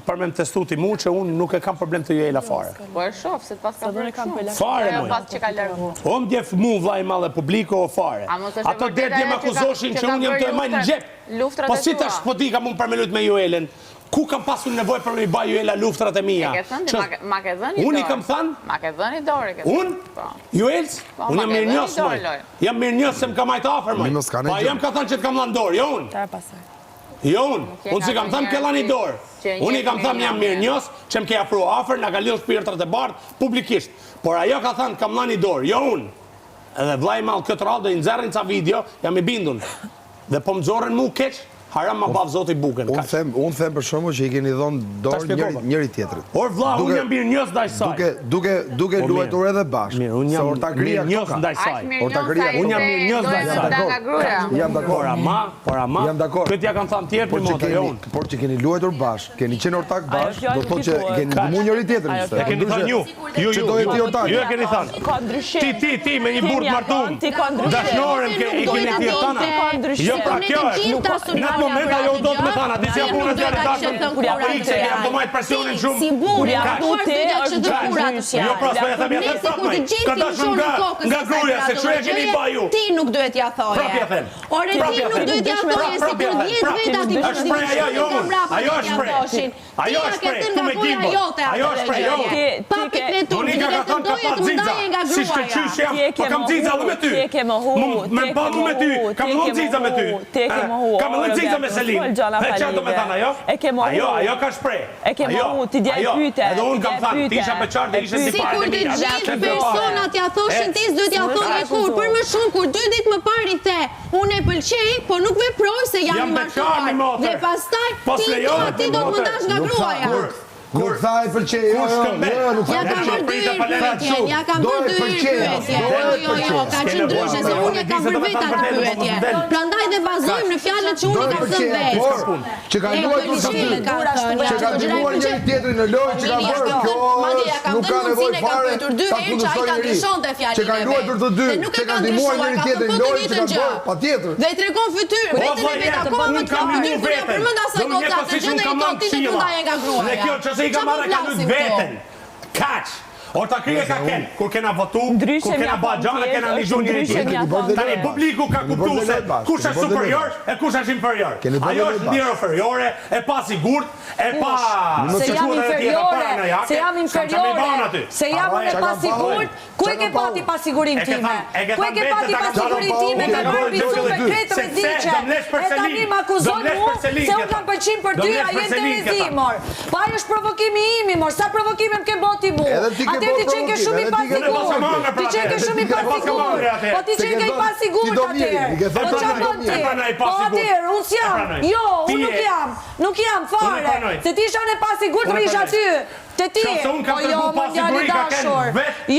për me më testu ti mu që unë nuk e kam problem të Juela fare. Po e shoh, se pas ka bërë shumë. Fare mu. Pas që ka largu. O më djef mu vlaj madhe publiko o fare. Ato derdje më akuzoshin që unë jem të e majnë në gjep. Po si tash po di kam unë për me lut me Juelen. Ku kam pasur nevojë për me i ba Juela luftrat e mia? Ma ke dhënë i dorë. Unë i kam thënë? Ma ke dhënë i dorë. Unë? Juelës? Unë jam mirë njës, moj. Jam mirë njës se më ka majtë afer, moj. Pa jam ka thënë që të kam lanë dorë, jo unë. Jo unë. Unë si kam thënë ke lanë i dorë. Unë i kam thënë jam mirë njës, që më ke afru afer, nga ka lidhë shpirtrat e bardë, publikisht. Por ajo ka thënë kam lanë i dorë, jo unë. Edhe vlaj malë këtë radë dhe i nëzërin ca video, jam i bindun. Dhe po më zorën mu keq, haram ma bavë zoti buken. Unë them për shumë që i keni dhonë dorë njëri tjetrit. Por vla, unë jam mirë njës ndaj saj. Duke luetur edhe bashkë. Unë jam mirë njës ndaj saj. Unë jam mirë njës ndaj saj. Jam dakord. Por ama, këtë ja kanë thamë tjerë për motë, jo unë. Por që keni luetur bashkë, keni qenë ortak bashkë, do të thotë që keni ndihmuar njëri tjetrin. E keni thënë ju. Që do jeti ortak. Ju e keni thënë. Ti me një burrë martum. Dashnorën i keni thirrë tana. Jo pra kjo është. Në atë moment ajo do të më thana, di si ja punën të janë dashën, që jam të majtë presionin shumë. Si burë, tu te është dëkura të shjarë. Jo, pra s'po e thëmë, ja thëmë prapë, ka dashën nga gruja, se që e keni ba ju. Ti nuk duhet ja thoje. Prapë ja them. Ore, ti nuk duhet ja thoje, si kur 10 veta ti është shpreja jo unë, ajo është shprej. Ajo është shprej, tu me gimbë. Ajo është shprej, jo unë. Papi kretu, Monika ka thënë ka pa dziza, si shkëqysh jam, po kam dziza dhe me ty. Me pa mu me ty, kam lënë dziza me ty. Kam lënë dziza me Selin. E që do me thënë ajo? Ajo ka shprej. Edhe unë kam thënë, ti isha për qartë dhe ishe si parë. Si kur të gjithë personat ja thoshin ti, s'duhet ja thonë kur. Për më shumë, kur 2 ditë më parë i the, unë e pëlqej, po nuk veproj se jam i martuar. Dhe pastaj, ti do të më dash nga gruaja. Nuk tha e pëlqej, jo, ja kam bërë 2 pyetje, ja kam bërë 2 pyetje, jo, ka qenë ndryshe, se unë e kam bërë vetë atë pyetje. Prandaj dhe bazojmë në fjalët që unë i kam thënë vetë. Që ka ndihmuar njëri tjetrin në lojë, që ka bërë, kjo nuk ka nevojë fare ta kundërshtoj njëri. Që ka luajtur të dy, që ka ndihmuar njëri tjetrin në lojë, që ka bërë, patjetër. Dhe i tregon fytyrë, vetëm e vetë akoma më të fytyrë kur ja përmend asaj goca të gjë dhe i thon ti të ndaje nga gruaja. I ka marrë ka lujt veten. Kaq. O ta krije ka ken, kur kena votu, kur kena ba gjana, kena një gjunë njëri tjetër. Tani publiku ka kuptu se kush është superior e kush është inferior. Ajo është ndjerë inferiore, e pa sigurt, e pa... Se jam inferiore, se jam inferiore, se jam unë e pa sigurt, ku e ke pati pa sigurin time? Ku e ke pati pa sigurin time, ka bërë bisu me kretë reziqe, e tani më akuzon mu, se unë kam pëlqim për ty, a jenë të rezimor. Pa ajo është provokimi imi, mor, sa provokime më ke boti mu? Ti qenë ke shumë i pasigur, ti qenë ke shumë i pasigur, po ti qenë ke i pasigur atër, po qa bën ti, po atër, unë s'jam, jo, unë nuk jam fare, se ti isha në pasigur të isha ty, të ti, po jo, më njali dashur,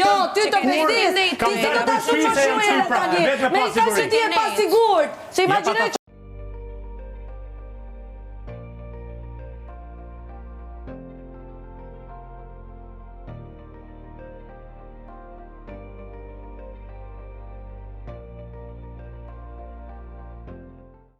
jo, ty të përdis, ti si do të shumë më shumë e tani, me i ka që ti e pasigur, se imaginoj që...